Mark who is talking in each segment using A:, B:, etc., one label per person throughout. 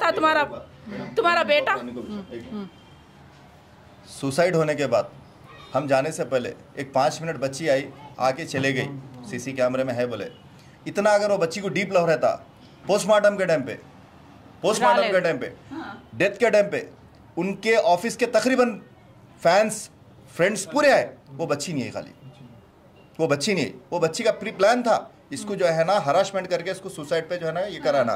A: था तुम्हारा बेटा?
B: सुसाइड होने के बाद हम जाने से पहले एक 5 मिनट बच्ची आई, आके चले गई, सीसी कैमरे में है बोले। इतना अगर वो बच्ची को डीप लव रहता, पोस्टमार्टम के टाइम पे, डेथ के टाइम पे उनके ऑफिस के तकरीबन फैंस फ्रेंड्स पूरे आए, वो बच्ची नहीं है, खाली वो बच्ची नहीं है। वो बच्ची का प्री प्लान था इसको जो है ना हरासमेंट करके इसको सुसाइड पे जो है ना ये कराना,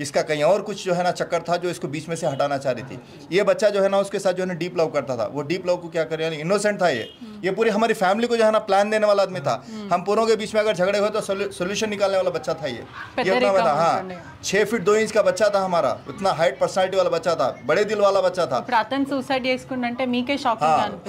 B: इसका कहीं और कुछ जो है ना चक्कर था जो इसको बीच में से हटाना चाह रही थी। ये बच्चा जो है ना उसके साथ जो है ना डीप लव करता था, वो डीप लव को क्या करे, यानी इनोसेंट था ये पूरी हमारी फैमिली को जो है ना प्लान देने वाला आदमी था। हम पूरों के बीच में अगर झगड़े हुए तो सोल्यूशन निकालने वाला बच्चा था ये उतना बता। हाँ, 6 फीट 2 इंच का बच्चा था हमारा, उतना हाइट पर्सनालिटी वाला बच्चा था, बड़े दिल वाला बच्चा था।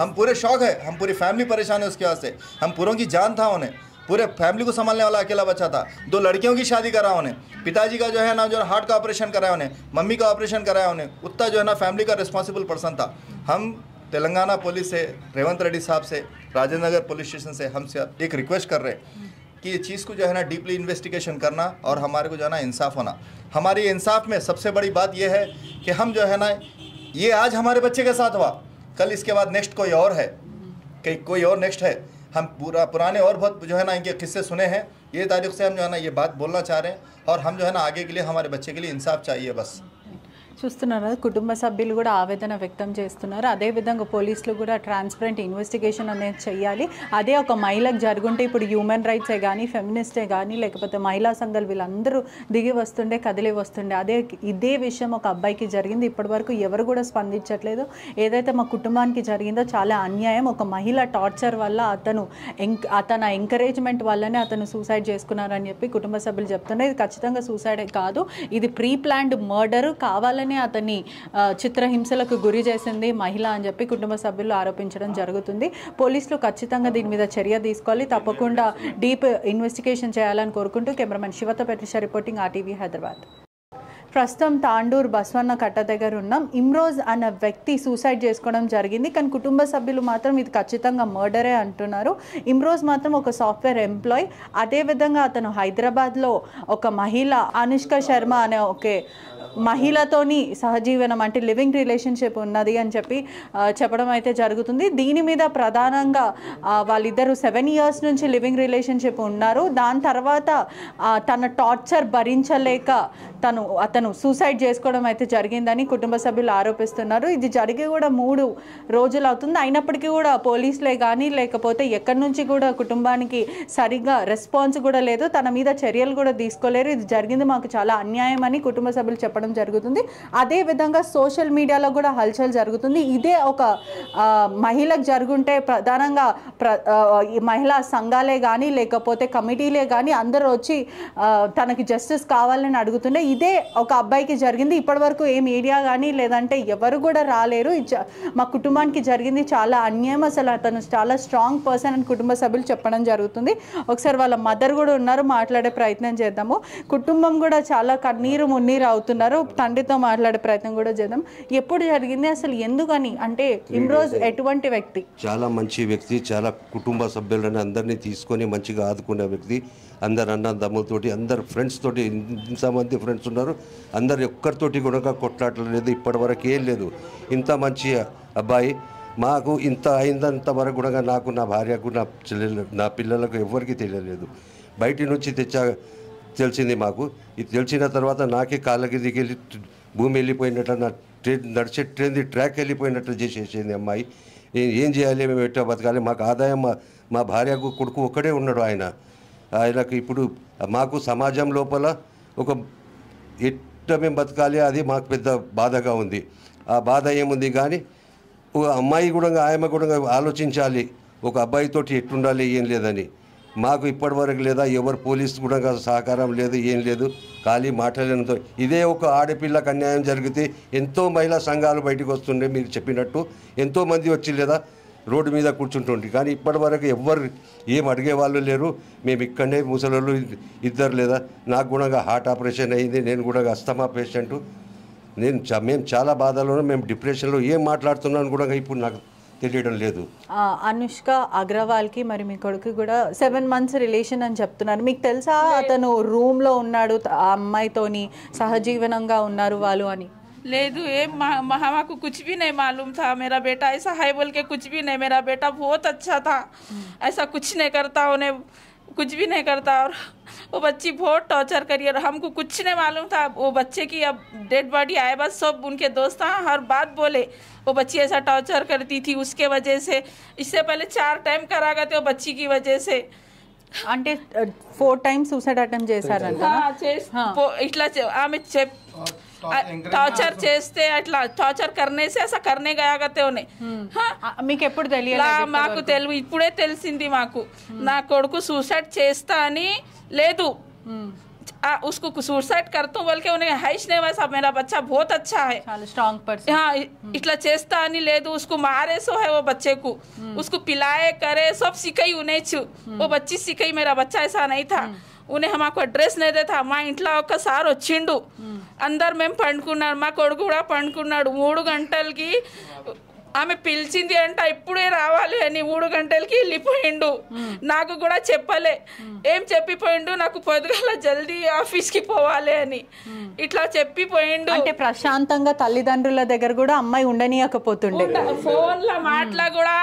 B: हम पूरे शौक है, हम पूरी फैमिली परेशान है उसके वास्ते। हम पूरों की जान था उन्हें, पूरे फैमिली को संभालने वाला अकेला बच्चा था। 2 लड़कियों की शादी करा उन्हें, पिताजी का जो है ना जो हार्ट का ऑपरेशन कराया उन्हें, मम्मी का ऑपरेशन कराया उन्हें, उतना जो है ना फैमिली का रिस्पॉन्सिबल पर्सन था। हम तेलंगाना पुलिस से, रेवंत रेड्डी साहब से, राजेंद्र नगर पुलिस स्टेशन से हमसे एक रिक्वेस्ट कर रहे हैं कि ये चीज़ को जो है ना डीपली इन्वेस्टिगेशन करना और हमारे को जो है ना इंसाफ होना। हमारी इंसाफ में सबसे बड़ी बात यह है कि हम जो है ना ये आज हमारे बच्चे के साथ हुआ, कल इसके बाद नेक्स्ट कोई और है, कोई और नेक्स्ट है। हम पुराने और बहुत जो है ना इनके किस्से सुने हैं, ये तारीख से हम जो है ना ये बात बोलना चाह रहे हैं और हम जो है ना आगे के लिए हमारे बच्चे के लिए इंसाफ चाहिए बस।
C: చూస్తున్నారు కుటుంబ సభ్యులు కూడా ఆవేదన వ్యక్తం చేస్తున్నారు. అదేవిధంగా పోలీసులు కూడా ట్రాన్స్పరెంట్ ఇన్వెస్టిగేషన్ అనేది చేయాలి. అదే ఒక మహిళకు జరుగుంటే ఇప్పుడు హ్యూమన్ రైట్సే కానీ ఫెమినిస్టే కానీ లేకపోతే మహిళా సంఘాలు వీళ్ళందరూ దిగి వస్తుండే కదిలి వస్తుండే. ఇదే విషయం ఒక అబ్బాయికి జరిగింది. ఇప్పటివరకు ఎవరు కూడా స్పందించట్లేదు. ఏదైతే మా కుటుంబానికి జరిగిందో చాలా అన్యాయం. ఒక మహిళ టార్చర్ వల్ల అతను ఎంకరేజ్మెంట్ వల్లనే అతను సూసైడ్ చేసుకున్నారని చెప్పి కుటుంబ సభ్యులు చెప్తున్నారు. ఇది ఖచ్చితంగా సూసైడే కాదు, ఇది ప్రీ ప్లాన్డ్ మర్డర్, కావాలని అతన్ని చిత్రహింసలకు గురి చేసింది మహిళ అని చెప్పి కుటుంబ సభ్యులు ఆరోపించడం జరుగుతుంది. పోలీసులు ఖచ్చితంగా దీని మీద చర్య తీసుకోవాలి, తప్పకుండా డీప్ ఇన్వెస్టిగేషన్ చేయాలని కోరుకుంటూ కెమెరామెన్ శివతో పెట్రిషా రిపోర్టింగ్ ఆర్టీవీ హైదరాబాద్. ప్రస్తుతం తాండూర్ బస్వన్న కట్ట దగ్గర ఉన్నాం. ఇమ్రోజ్ అన్న వ్యక్తి సూసైడ్ చేసుకోవడం జరిగింది, కానీ కుటుంబ సభ్యులు మాత్రం ఇది ఖచ్చితంగా మర్డరే అంటున్నారు. ఇమ్రోజ్ మాత్రం ఒక సాఫ్ట్వేర్ ఎంప్లాయ్. అదేవిధంగా అతను హైదరాబాద్లో ఒక మహిళ అనుష్క శర్మ అనే ఒక మహిళతోని సహజీవనం అంటే లివింగ్ రిలేషన్షిప్ ఉన్నది అని చెప్పి చెప్పడం అయితే జరుగుతుంది. దీని మీద ప్రధానంగా వాళ్ళిద్దరూ 7 years నుంచి లివింగ్ రిలేషన్షిప్ ఉన్నారు. దాని తర్వాత తన టార్చర్ భరించలేక అతను సూసైడ్ చేసుకోవడం అయితే జరిగిందని కుటుంబ సభ్యులు ఆరోపిస్తున్నారు. ఇది జరిగి కూడా 3 రోజులు అవుతుంది. అయినప్పటికీ కూడా పోలీసులే కానీ లేకపోతే ఎక్కడి నుంచి కూడా కుటుంబానికి సరిగ్గా రెస్పాన్స్ కూడా లేదు, తన మీద చర్యలు కూడా తీసుకోలేరు. ఇది జరిగింది మాకు చాలా అన్యాయం అని కుటుంబ సభ్యులు చెప్పడం జరుగుతుంది. అదేవిధంగా సోషల్ మీడియాలో కూడా హల్చల్ జరుగుతుంది. ఇదే ఒక మహిళకు జరుగుంటే ప్రధానంగా మహిళా సంఘాలే కానీ లేకపోతే కమిటీలే కానీ అందరూ వచ్చి తనకి జస్టిస్ కావాలని అడుగుతుండే. ఇదే ఒక అబ్బాయికి జరిగింది. ఇప్పటివరకు ఏ మీడియా కానీ లేదంటే ఎవరు కూడా రాలేరు. మా కుటుంబానికి జరిగింది చాలా అన్యాయం, అసలు అతను చాలా స్ట్రాంగ్ పర్సన్ అని కుటుంబ సభ్యులు చెప్పడం జరుగుతుంది. ఒకసారి వాళ్ళ మదర్ కూడా ఉన్నారు, మాట్లాడే ప్రయత్నం చేద్దాము. కుటుంబం కూడా చాలా కన్నీరు మున్నీరు అవుతున్నారు. తండ్రితో మాట్లాడే ప్రయత్నం కూడా చేద్దాం. ఎప్పుడు జరిగింది, అసలు ఎందుకని, అంటే ఇమ్రోజ్ ఎటువంటి వ్యక్తి?
D: చాలా మంచి వ్యక్తి, చాలా కుటుంబ సభ్యులని అందరినీ తీసుకొని మంచిగా ఆదుకునే వ్యక్తి. అందరు అన్నదమ్ములతోటి, అందరు ఫ్రెండ్స్ తోటి, ఇంతమంది ఫ్రెండ్స్ ఉన్నారు, అందరు ఒక్కరితోటి కూడా కొట్లాడలేదు, ఇప్పటివరకు ఏం లేదు. ఇంత మంచి అబ్బాయి, మాకు ఇంత అయిందంత వరకు కూడా నాకు, నా భార్యకు, నా పిల్లలకు ఎవరికి తెలియలేదు. బయటి నుంచి తెలిసింది మాకు. ఇది తెలిసిన తర్వాత నాకే కాళ్ళకి దిగి భూమి వెళ్ళిపోయినట్టు, నా నడిచే ట్రాక్ వెళ్ళిపోయినట్టు చేసేసింది అమ్మాయి. ఏం చేయాలి, మేము ఎట్టా బతకాలి, మాకు ఆదాయం మా భార్యకు కొడుకు ఒక్కడే ఉన్నాడు. ఆయనకు ఇప్పుడు మాకు సమాజం లోపల ఒక ఎట్ట మేము బతకాలి, అది మాకు పెద్ద బాధగా ఉంది. ఆ బాధ ఏముంది కానీ ఒక అమ్మాయి కూడా, ఆమె కూడా ఆలోచించాలి ఒక అబ్బాయితోటి ఎట్టుండాలి ఏం లేదని. మాకు ఇప్పటివరకు లేదా ఎవరు పోలీసు కూడా సహకారం లేదు, ఏం లేదు, ఖాళీ మాట్లాడడంతో. ఇదే ఒక ఆడపిల్లకు అన్యాయం జరిగితే ఎంతో మహిళా సంఘాలు బయటకు వస్తుండే, మీరు చెప్పినట్టు ఎంతోమంది వచ్చి లేదా రోడ్డు మీద కూర్చుంటుండే. కానీ ఇప్పటివరకు ఎవ్వరు ఏం అడిగేవాళ్ళు లేరు. మేము ఇక్కడనే ముసలోళ్ళు ఇద్దరు, లేదా నాకు కూడా హార్ట్ ఆపరేషన్ అయింది, నేను కూడా అస్తమా పేషెంటు. మేము చాలా బాధలో, మేము డిప్రెషన్లో, ఏం మాట్లాడుతున్నాను కూడా ఇప్పుడు నాకు తెలియడం లేదు.
C: అనుష్క అగ్రవాల్కి మరి మీ కొడుకు కూడా 7 months రిలేషన్ అని చెప్తున్నారు. మీకు తెలుసా అతను రూమ్లో ఉన్నాడు ఆ అమ్మాయితోని సహజీవనంగా ఉన్నారు వాళ్ళు అని?
A: लेदू ये मामा को कुछ भी नहीं मालूम था, मेरा बेटा ऐसा है बोल के कुछ भी नहीं। मेरा बेटा बहुत अच्छा था, ऐसा कुछ नहीं करता, उन्हें कुछ भी नहीं करता। और वो बच्ची बहुत टॉर्चर करी और हमको कुछ नहीं मालूम था। वो बच्चे की अब डेड बॉडी आए, बस सब उनके दोस्त हर बात बोले वो बच्ची ऐसा टॉर्चर करती थी उसके वजह से। इससे पहले 4 टाइम करा गए थे वो बच्ची की वजह से।
C: అంటే 4 times సూసైడ్ అటెంప్ట్ చేశారంట.
A: ఇట్లా ఆమె టార్చర్ చేస్తే అట్లా టార్చర్ करने से ऐसा करने गया करते उन्हें।
C: మీకు ఎప్పుడు తెలియలేదు?
A: మాకు తెలుగు ఇప్పుడే తెలిసింది మాకు. నా కొడుకు సూసైడ్ చేస్తా అని లేదు, उसको सुसाइड करता बोल के उन्हें हैश नहीं वैसा। मेरा बच्चा बहुत अच्छा है,
C: स्ट्रांग पर्सन।
A: हाँ इतना चेस्ता नहीं ले दो, उसको मारे सो है वो बच्चे को, उसको पिलाए करे सब सिखाई उन्हें छू। वो बच्ची सिखाई, मेरा बच्चा ऐसा नहीं था। उन्हें हमको अड्रेस नहीं देता మా ఇంట్లో ఒకసారి వచ్చిండు, అందరు మేము పండుకున్నాడు, మా కొడుకు కూడా పండుకున్నాడు. 3 గంటలకి ఆమె పిలిచింది అంట ఇప్పుడే రావాలి అని, 3 గంటలకి వెళ్ళిపోయిండు. నాకు కూడా చెప్పలే, ఏం చెప్పిపోయిండు నాకు పొద్దుగాల జల్దీ ఆఫీస్కి పోవాలి అని ఇట్లా చెప్పిపోయిండు.
C: అంటే ప్రశాంతంగా తల్లిదండ్రుల దగ్గర కూడా అమ్మాయి ఉండనీయకపోతుండే.
A: ఫోన్ లో మాట్లా కూడా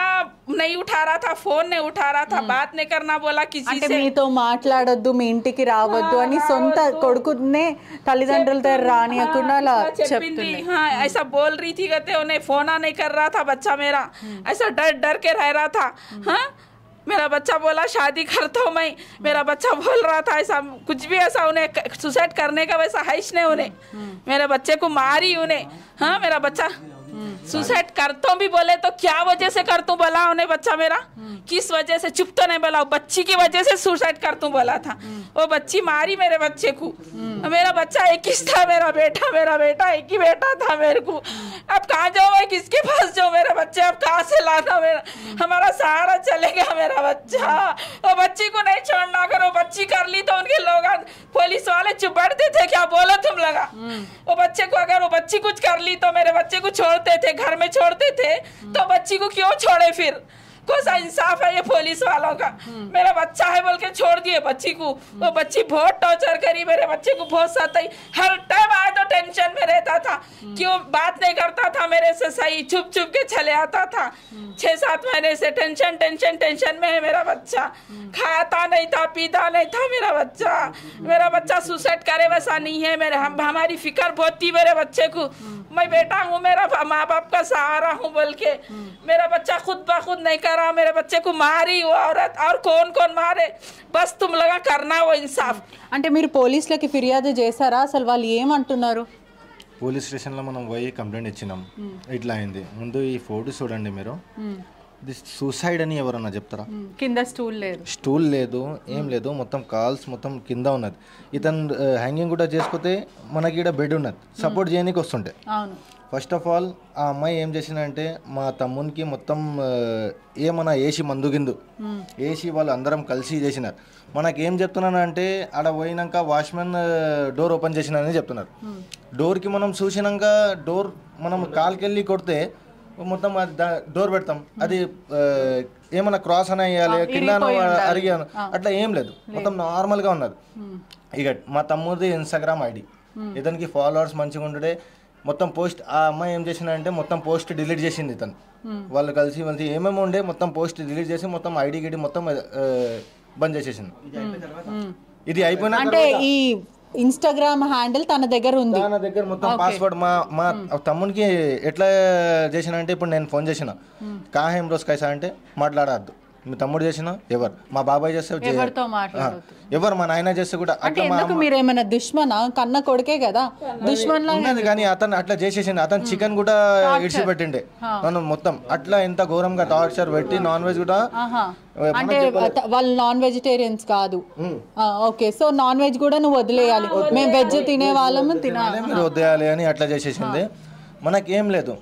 A: नहीं उठा रहा था, फोन नहीं उठा रहा था, बात नहीं करना बोला किसी
C: అంటే
A: से।
C: మీతో మాట్లాడొద్దు, మీ ఇంటికి రావద్దు అని సొంత కొడుకునే తల్లిదండ్రుల దగ్గర రానియకుండా అలా చెప్తుంది.
A: हाँ ऐसा बोल रही थी, कहते उन्हें फोन नहीं कर रहा था बच्चा मेरा, ऐसा डर डर के रह रहा था। हाँ मेरा बच्चा बोला शादी करता हूँ मैं, मेरा बच्चा बोल रहा था ऐसा कुछ भी ऐसा उन्हें सुसाइड करने का वैसा है ही नहीं उन्हें। मेरे बच्चे को मारी उन्हें। हाँ मेरा बच्चा सुसाइड करता हूँ भी बोले तो क्या वजह से करता हूँ बोला उन्हें बच्चा मेरा, किस वजह से? चुप तो नहीं बोला, बच्ची की वजह से सुसाइड करता हूँ बोला था। वो बच्ची मारी मेरे बच्चे को। मेरा बच्चा एक ही था, मेरा बेटा एक ही बेटा था मेरे को। अब कहाँ जाओ मैं, किसके पास जाऊँ? मेरे बच्चे अब कहाँ से लाना? मेरा हमारा सहारा चलेगा मेरा बच्चा। वो बच्ची को नहीं छोड़ना, अगर वो बच्ची कर ली तो उनके लोग पुलिस वाले चुप बैठते थे, क्या बोलो तुम लगा? वो बच्चे को अगर वो बच्ची कुछ कर ली तो मेरे बच्चे को छोड़ते थे, घर में छोड़ते थे, तो बच्ची को क्यों छोड़े? फिर कौन सा इंसाफ है ये पुलिस वालों का? मेरा बच्चा है बोल के छोड़ दिए बच्ची को। वो बच्ची बहुत टॉर्चर करी, मेरे बच्चे को बहुत सताई, हर टाइम आए तो टेंशन में रहता था, क्यों बात नहीं करता था मेरे से सही, छुप छुप के चले आता था। 6-7 महीने से टेंशन में है मेरा बच्चा, खाता नहीं था, पीता नहीं था मेरा बच्चा सुसाइड करे वैसा नहीं है। हमारी फिक्र बहुत थी मेरे बच्चे को, मैं बेटा हूँ, मेरा माँ बाप का सहारा हूँ बोल के। मेरा बच्चा खुद ब खुद नहीं करा, मेरे बच्चे को मारी वो औरत, और कौन मारे? बस तुम लगा करना वो इंसाफ।
C: అంటే మీరు పోలీసులకి ఫిర్యాదు చేశారా? అసలు వాళ్ళు ఏమంటున్నారు?
E: పోలీస్ స్టేషన్లో మనం పోయి కంప్లైంట్ ఇచ్చినాం, ఇట్లా అయింది. ముందు ఈ ఫోటో చూడండి మీరు, ఇది సూసైడ్ అని ఎవరన్నా చెప్తారా?
C: కింద స్టూల్ లేదు, ఏం లేదు, మొత్తం కాల్స్ మొత్తం కింద ఉన్నది. ఇతను హ్యాంగింగ్ కూడా చేసుకుంటే మనకి ఇక్కడ బెడ్ ఉన్నది, సపోర్ట్ చేయడానికి వస్తుంటే. ఫస్ట్ ఆఫ్ ఆల్ ఆ అమ్మాయి ఏం చేసిందంటే మా తమ్మునికి మొత్తం ఏమన్నా ఏసీ మందుగిందు ఏసీ వాళ్ళు అందరం కలిసి చేసినారు. మనకేం చెప్తున్నాను అంటే ఆడ పోయినాక వాచ్మెన్ డోర్ ఓపెన్ చేసినారని చెప్తున్నారు. డోర్కి మనం చూసినాక డోర్ మనం కాల్కెళ్ళి కొడితే మొత్తం డోర్ పెడతాం, అది ఏమన్నా క్రాస్ అని వేయాలి, కింద అరిగాను అట్లా ఏం లేదు, మొత్తం నార్మల్గా ఉన్నది. ఇక మా తమ్ముడిది ఇన్స్టాగ్రామ్ ఐడి, ఇతనికి ఫాలోవర్స్ మంచిగా ఉండే మొత్తం పోస్ట్. ఆ అమ్మాయి ఏం చేసిందంటే మొత్తం పోస్ట్ డిలీట్ చేసింది ఇతను, వాళ్ళు కలిసి ఏమేమి ఉండే మొత్తం పోస్ట్ డిలీట్ చేసి మొత్తం ఐడి గిడి మొత్తం బంద్ చేసేసింది. ఇది అయిపోయినా అంటే ఈ ఇన్స్టాగ్రామ్ హ్యాండిల్ తన దగ్గర ఉంది,
E: తన దగ్గర మొత్తం పాస్వర్డ్. మా తమ్మునికి ఎట్లా చేసినంటే ఇప్పుడు నేను ఫోన్ చేసిన కాహేం రోజు కైసా అంటే మాట్లాడద్దు, మీ తమ్ముడు చేసిన ఎవరు, మా బాబాయ్ చేస్తే ఎవరు, మా నాయన చేస్తే కూడా
C: మీరేమైనా దుష్మనా? కన్న కొడుకే కదా దుష్మన్
E: ఉన్నది. కానీ అతను అట్లా చేసేసింది, అతను చికెన్ కూడా ఇడిచిపెట్టిండే నన్ను మొత్తం అట్లా ఎంత ఘోరంగా టార్చర్ పెట్టి, నాన్ వెజ్ కూడా.
C: అంటే వాళ్ళు నాన్ వెజిటేరియన్స్ కాదు, ఓకే. సో నాన్ వెజ్ కూడా నువ్వు వదిలేయాలి, మేము వెజ్ తినే వాళ్ళము తినాలి,
E: మీరు వదిలేయాలి అని అట్లా చేసేసింది. మనకేం లేదు,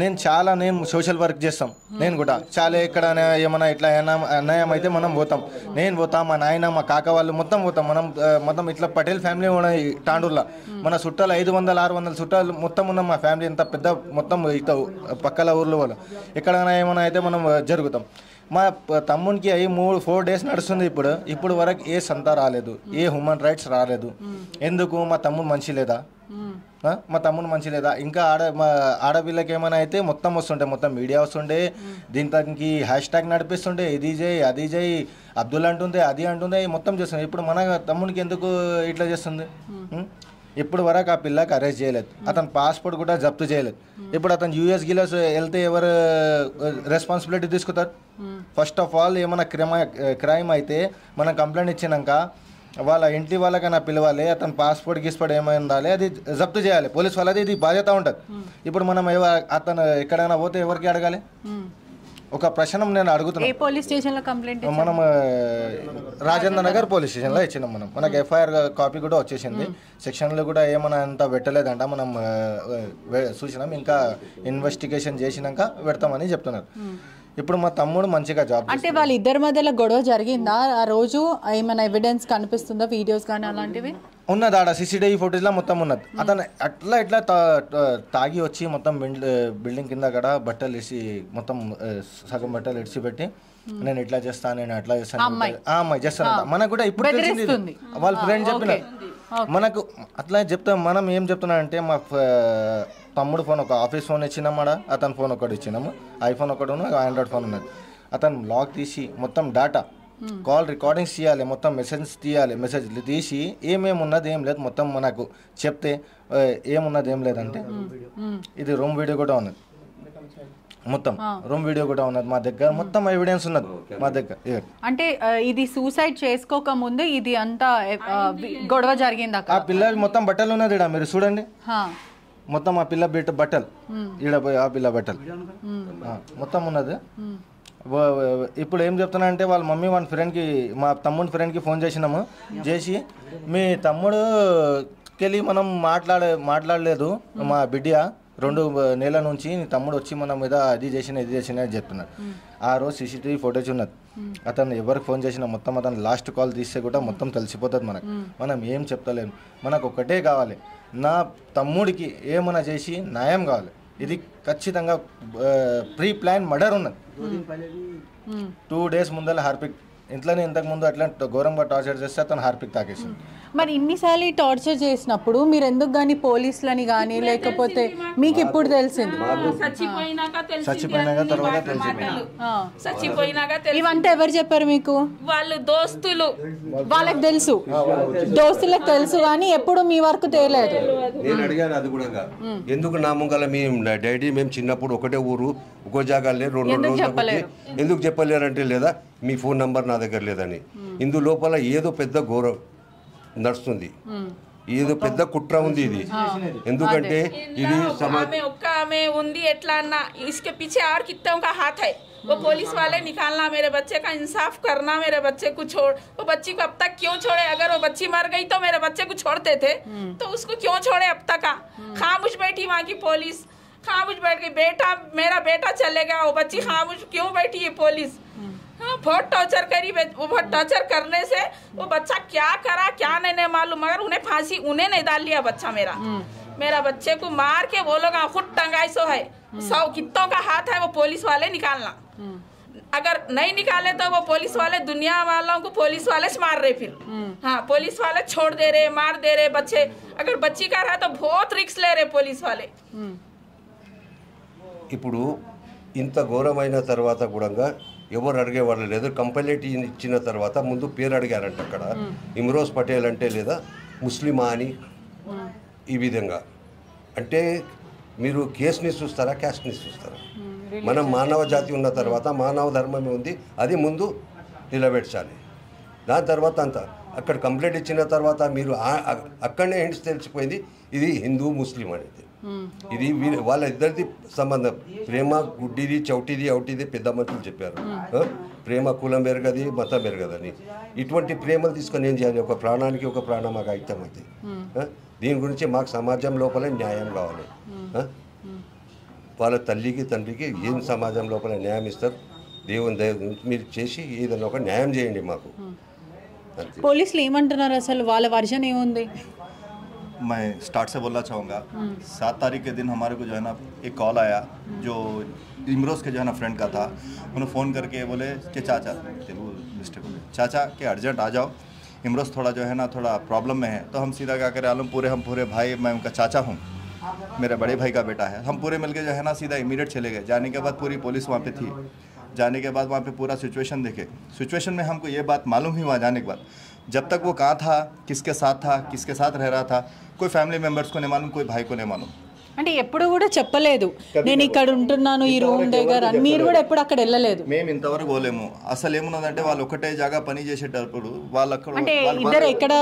E: నేను సోషల్ వర్క్ చేస్తాం. నేను కూడా చాలా ఎక్కడ ఏమైనా ఇట్లా అన్యాయం అయితే మనం పోతాం. నేను పోతా, మా నాయన మా కాక వాళ్ళు మొత్తం పోతాం. మనం మొత్తం ఇట్లా పటేల్ ఫ్యామిలీ ఉన్నాయి తాండూరులో. మన చుట్టాలు 500-600 చుట్టాలు మొత్తం ఉన్న మా ఫ్యామిలీ ఇంత పెద్ద మొత్తం ఇట్లా పక్కల ఊర్లో వాళ్ళు ఎక్కడైనా ఏమైనా అయితే మనం జరుగుతాం. మా తమ్మునికి అయ్యి 3-4 డేస్ నడుస్తుంది. ఇప్పుడు వరకు ఏ సంత రాలేదు, ఏ హ్యూమన్ రైట్స్ రాలేదు. ఎందుకు? మా తమ్ముడు మంచి లేదా? ఇంకా మా ఆడపిల్లకి ఏమైనా అయితే మొత్తం వస్తుంటే, మొత్తం మీడియా వస్తుండే, దీనికి హ్యాష్ నడిపిస్తుండే, ఇది చేయి అది చేయి, అబ్దుల్ అంటుంది, అది అంటుంది, మొత్తం చేస్తుంది. ఇప్పుడు మన తమ్మునికి ఎందుకు ఇట్లా చేస్తుంది? ఇప్పుడు వరకు ఆ పిల్లకి అరెస్ట్ చేయలేదు, అతని పాస్పోర్ట్ కూడా జప్తు చేయలేదు. ఇప్పుడు అతను యూఎస్ గిలస్ వెళ్తే ఎవరు రెస్పాన్సిబిలిటీ తీసుకుంటారు? ఫస్ట్ ఆఫ్ ఆల్ ఏమైనా క్రైమ్ అయితే మనం కంప్లైంట్ ఇచ్చినాక వాళ్ళ ఇంటి వాళ్ళకైనా పిలవాలి, అతను పాస్పోర్ట్ గిస్పోర్ట్ ఏమైనా ఉండాలి, అది జప్తు చేయాలి. పోలీస్ వాళ్ళది ఇది బాధ్యత ఉంటుంది. ఇప్పుడు మనం అతను ఎక్కడైనా పోతే ఎవరికి అడగాలి? ఒక ప్రశ్న నేను అడుగుతున్నాను.
C: పోలీస్ స్టేషన్లో కంప్లైంట్
E: మనం రాజేంద్ర నగర్ పోలీస్ స్టేషన్లో ఇచ్చినాం. మనకి ఎఫ్ఐఆర్ కాపీ కూడా వచ్చేసింది. సెక్షన్లు కూడా ఏమైనా అంత పెట్టలేదంట. మనం చూసినాం, ఇంకా ఇన్వెస్టిగేషన్ చేసినాక పెడతామని చెప్తున్నారు. ఇప్పుడు మా తమ్ముడు మంచిగా జాబ్
C: అంటే వాళ్ళ ఇద్దరి మధ్యలో గొడవ జరిగిందా? ఆ రోజు ఏమైనా ఎవిడెన్స్ కనిపిస్తుందా, వీడియోస్ కానీ అలాంటివి
E: ఉన్నది? ఆడ CCTV ఫోటోస్లో మొత్తం ఉన్నది. అతను ఇట్లా తాగి వచ్చి మొత్తం బిల్డింగ్ కింద కూడా బట్టలు వేసి మొత్తం సగం బట్టలు ఇడిచిపెట్టి నేను ఇట్లా చేస్తాను, నేను అట్లా చేస్తాను, ఆ అమ్మాయి చేస్తాను. మనకు కూడా ఇప్పుడు తెలిసింది, వాళ్ళ ఫ్రెండ్ చెప్పినారు మనకు. అట్లా చెప్తాం. మనం ఏం చెప్తున్నా అంటే, మా తమ్ముడు ఫోన్ ఒక ఆఫీస్ ఫోన్ ఇచ్చినామాడ, అతని ఫోన్ ఒకటి ఇచ్చినాము. ఐఫోన్ ఒకటి ఉన్నది, ఆండ్రాయిడ్ ఫోన్ ఉన్నది. అతను లాక్ తీసి మొత్తం డేటా కాల్ రికార్డింగ్స్ తీయాలి, మొత్తం మెసేజ్ తీయాలి. మెసేజ్లు తీసి ఏమేమి ఉన్నది ఏం లేదు మొత్తం మనకు చెప్తే, ఏమున్నది ఏం లేదంటే ఇది రూమ్ వీడియో కూడా ఉన్నది, మొత్తం రూమ్ వీడియో కూడా ఉన్నది మా దగ్గర, మొత్తం ఎవిడెన్స్ ఉన్నది మా దగ్గర. అంటే
C: ఇది సూసైడ్ చేసుకోక ముందు ఇది అంతా గొడవ జరిగింది.
E: ఆ పిల్ల మొత్తం బట్టలు ఉన్నది ఇక్కడ మీరు చూడండి, మొత్తం ఆ పిల్ల బట్టలు ఈడ ఆ పిల్ల బట్టలు మొత్తం ఉన్నది. ఇప్పుడు ఏం చెప్తున్నా అంటే, వాళ్ళ మమ్మీ వాళ్ళ ఫ్రెండ్కి, మా తమ్ముడి ఫ్రెండ్కి ఫోన్ చేసినాము. చేసి మీ తమ్ముడుకెళ్ళి మనం మాట్లాడలేదు, మా బిడ్డ 2 నెలల నుంచి నీ తమ్ముడు వచ్చి మన మీద అది చేసిన ఇది చేసిన అని చెప్తున్నాడు. ఆ రోజు CCTV ఫోటేజ్ ఉన్నది. అతను ఎవరికి ఫోన్ చేసినా మొత్తం అతను లాస్ట్ కాల్ తీస్తే కూడా మొత్తం తెలిసిపోతుంది మనకు. మనం ఏం చెప్తలేము, మనకు ఒకటే కావాలి, నా తమ్ముడికి ఏమైనా చేసి న్యాయం కావాలి. ఇది ఖచ్చితంగా ప్రీ ప్లాన్ మర్డర్ ఉన్నది. 2 డేస్ ముందర హార్పిక్ ఇంట్లోనే ఇంతకుముందు అట్లా ఘోరంగా టార్చర్ చేస్తే అతను హార్పిక్ తాకేసింది.
C: మరి ఇన్నిసార్లు టార్చర్ చేసినప్పుడు మీరు ఎందుకు కానీ పోలీసులని కానీ, లేకపోతే మీకు ఇప్పుడు తెలిసింది?
E: చచ్చిపోయినాక తర్వాత
C: ఇవంతా ఎవరు చెప్పారు మీకు?
A: వాళ్ళు దోస్తులు,
C: వాళ్ళకి తెలుసు, దోస్తులకు తెలుసు, కానీ ఎప్పుడు మీ వరకు తేలేదు.
D: నేను అడిగాను అది కూడా, ఎందుకు నా ముంగల మేము డాడీ మేము చిన్నప్పుడు ఒకటే ఊరు ఒక్కో జాగాలే 2 రోజులు ఎందుకు చెప్పలేరంటే, లేదా మీ ఫోన్ నంబర్ నా దగ్గర లేదని. ఇందు లోపల ఏదో పెద్ద ఘోరం నడుస్తుంది, ఏదో పెద్ద కుట్ర ఉంది ఇది. ఎందుకంటే ఇది
A: ఒక్క ఆమె ఉంది ఎట్లా అన్నా, इसके पीछे और कितनों का हाथ है. वो पुलिस वाले निकालना, मेरे बच्चे का इंसाफ करना, मेरे बच्चे को छोड़, वो बच्ची को अब तक क्यों छोड़े? अगर वो बच्ची मर गई तो मेरे बच्चे को छोड़ते थे, तो उसको क्यों छोड़े अब तक? खामोश बैठी वहाँ की पुलिस, खामोश बैठ गई. बेटा, मेरा बेटा चलेगा, वो बच्ची खामोश क्यों बैठी है पुलिस? बहुत टॉर्चर करी. वो बहुत टॉर्चर करने से वो बच्चा क्या करा क्या नहीं मालूम, मगर उन्हें फांसी उन्हें नहीं डाल लिया. बच्चा मेरा बच्चे को मार के वो लोग खुद टंगाई सो है. 100 कितों का हाथ है वो पुलिस वाले निकालना. अगर नहीं निकाले तो वो पुलिस वाले दुनिया वालों को पुलिस वाले से मार रहे. फिर हाँ, पुलिस वाले छोड़ दे रहे, मार दे रहे बच्चे. अगर बच्ची का रहा तो बहुत रिस्क ले रहे पुलिस वाले.
D: ఇప్పుడు ఇంత ఘోరమైన తర్వాత కూడా ఎవరు అడిగేవాళ్ళు లేదు. కంప్లైంట్ ఇచ్చిన తర్వాత ముందు పేరు అడిగారంట అక్కడ, ఇమ్రోజ్ పటేల్ అంటే లేదా ముస్లిమా అని. ఈ విధంగా అంటే మీరు కేసుని చూస్తారా, క్యాస్ట్ని చూస్తారా? మనం మానవ జాతి ఉన్న తర్వాత మానవ ధర్మమే ఉంది, అది ముందు నిలబెట్టాలి. దాని తర్వాత అంతా అక్కడ కంప్లైంట్ ఇచ్చిన తర్వాత మీరు అక్కడనే ఎండ్స్ తెలిసిపోయింది ఇది హిందూ ముస్లిం అనేది. ఇది వాళ్ళ ఇద్దరిది సంబంధం. ప్రేమ గుడ్డిది, చౌటిది, అవుటిది పెద్ద మనుషులు చెప్పారు. ప్రేమ కులం పెరగది, మతం పెరగదని. ఇటువంటి ప్రేమలు తీసుకొని ఏం చేయాలి? ఒక ప్రాణానికి ఒక ప్రాణం మాకు ఐక్యమైతే. దీని గురించి మాకు సమాజం లోపలే న్యాయం కావాలి. వాళ్ళ తల్లికి తండ్రికి ఏం సమాజం లోపల న్యాయం ఇస్తారు దేవుని దయ మీరు చేసి ఏదైనా ఒక న్యాయం చేయండి మాకు.
C: పోలీసులు ఏమంటున్నారు అసలు, వాళ్ళ వర్షన్ ఏముంది?
B: मैं स्टार्ट से बोलना चाहूँगा, 7 तारीख के दिन हमारे को जो है ना एक कॉल आया जो इमरोज के जो है ना फ्रेंड का था. उन्होंने फ़ोन करके बोले कि चाचा, तेलुगु मिस्टेक हो गई, चाचा कि अर्जेंट आ जाओ, इमरोज थोड़ा जो है ना थोड़ा प्रॉब्लम में है. तो हम सीधा क्या करें, आलम हम पूरे भाई, मैं उनका चाचा हूँ, मेरे बड़े भाई का बेटा है, हम पूरे मिलके जो है ना सीधा इमीडिएट चले गए. जाने के बाद पूरी पुलिस वहाँ पे थी. जाने के बाद वहाँ पे पूरा सिचुएशन देखे. सिचुएशन में हमको ये बात मालूम ही हुआ जाने के बाद, जब तक वो कहाँ था, किसके साथ रह रहा था, कोई फैमिली मेम्बर्स को नहीं मालूम, कोई भाई को नहीं मालूम.
C: అంటే ఎప్పుడు కూడా చెప్పలేదు నేను ఇక్కడ ఉంటున్నాను ఈ రూమ్ దగ్గర అని. మీరు కూడా ఎప్పుడు అక్కడ వెళ్ళలేదు?
B: మేము ఇంతవరకు పోలేము. అసలు ఏమున్నదంటే వాళ్ళు ఒకటే జాగా పని చేసేటప్పుడు వాళ్ళు
C: అంటే ఇద్దరు ఎక్కడ